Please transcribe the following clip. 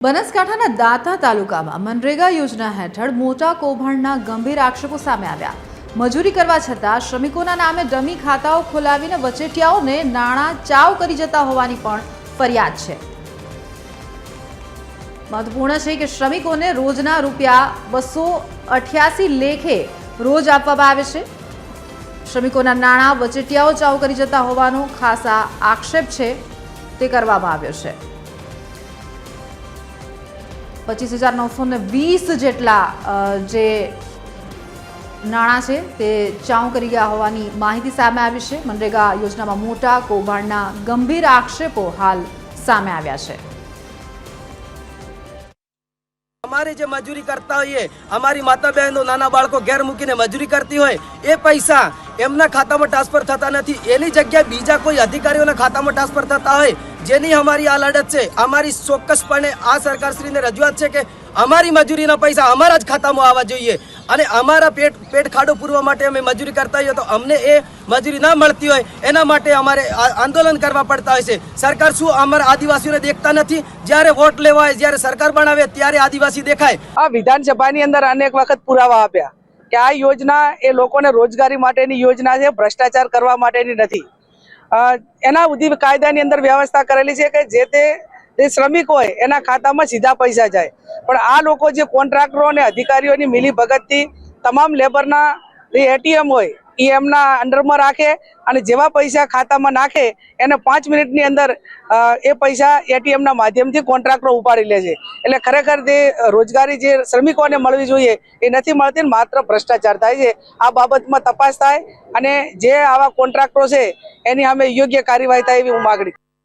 બનાસકાંઠાના દાંતા તાલુકામાં મનરેગા યોજના હેઠળ મોટા કૌભાંડના ગંભીર આક્ષેપો સામે આવ્યા। મજૂરી કરવા છતાં શ્રમિકોના નામે ડમી ખાતાઓ ખોલાવીને વચેટિયાઓને નાણાં ચાવ કરી જતા હોવાની પણ ફરિયાદ છે। મહત્વપૂર્ણ છે કે શ્રમિકોને રોજના ₹288 લેખે રોજ આપવામાં આવે છે। શ્રમિકોના નાણાં વચેટિયાઓ ચાવ કરી જતા હોવાનો ખાસ આક્ષેપ છે તે કરવામાં આવ્યો છે। 25,920 જેટલા જે નાણાં છે તે ચાવ કરી ગયા હોવાની માહિતી સામે આવી છે। મનરેગા યોજનામાં મોટા કૌભાંડના ગંભીર આક્ષેપો હાલ સામે આવ્યા છે। हमारे जो मजूरी करता होइए हमारी माता बहनों नाना बाळको घेर मूकीने मजूरी करती होय ए पैसा एमना खातामां ट्रांसफर थता नथी। एनी जग्याए बीजा कोई अधिकारीओना खातामां ट्रांसफर थता होय जेनी हमारी आ लड़त छे। हमारी ચોક્કસપણે आ सरकारश्रीने रजूआत छे के हमारी मजूरीना पैसा हमारा ज खातामां आववा जोईए અને અમારા પેટ ખાડો પૂરવા માટે અમે મજૂરી કરતા હોઈએ તો અમને એ મજૂરી ના મળતી હોય એના માટે અમારે આંદોલન કરવા પડતા હોય છે। સરકાર શું અમારા આદિવાસીઓને દેખતા નથી? જ્યારે વોટ લેવા હોય જ્યારે સરકાર બનાવે ત્યારે આદિવાસી દેખાય। આ વિધાનસભાની અંદર અનેક વખત પુરાવા આપ્યા કે આ યોજના એ લોકોને રોજગારી માટેની યોજના છે, ભ્રષ્ટાચાર કરવા માટેની નથી। એના સુધી કાયદાની અંદર વ્યવસ્થા કરેલી છે કે જે તે શ્રમિક હોય એના ખાતામાં સીધા પૈસા જાય। પણ આ લોકો જે કોન્ટ્રાક્ટરો અને અધિકારીઓની મિલી ભગતથી તમામ લેબરના જે એટીએમ હોય એ એમના અંડરમાં રાખે અને જેવા પૈસા ખાતામાં નાખે એને 5 મિનિટની અંદર એ પૈસા એટીએમના માધ્યમથી કોન્ટ્રાક્ટરો ઉપાડી લે છે। એટલે ખરેખર જે રોજગારી જે શ્રમિકોને મળવી જોઈએ એ નથી મળતી, માત્ર ભ્રષ્ટાચાર થાય છે। આ બાબતમાં તપાસ થાય અને જે આવા કોન્ટ્રાક્ટરો છે એની સામે યોગ્ય કાર્યવાહી થાય એવી હું માગણી।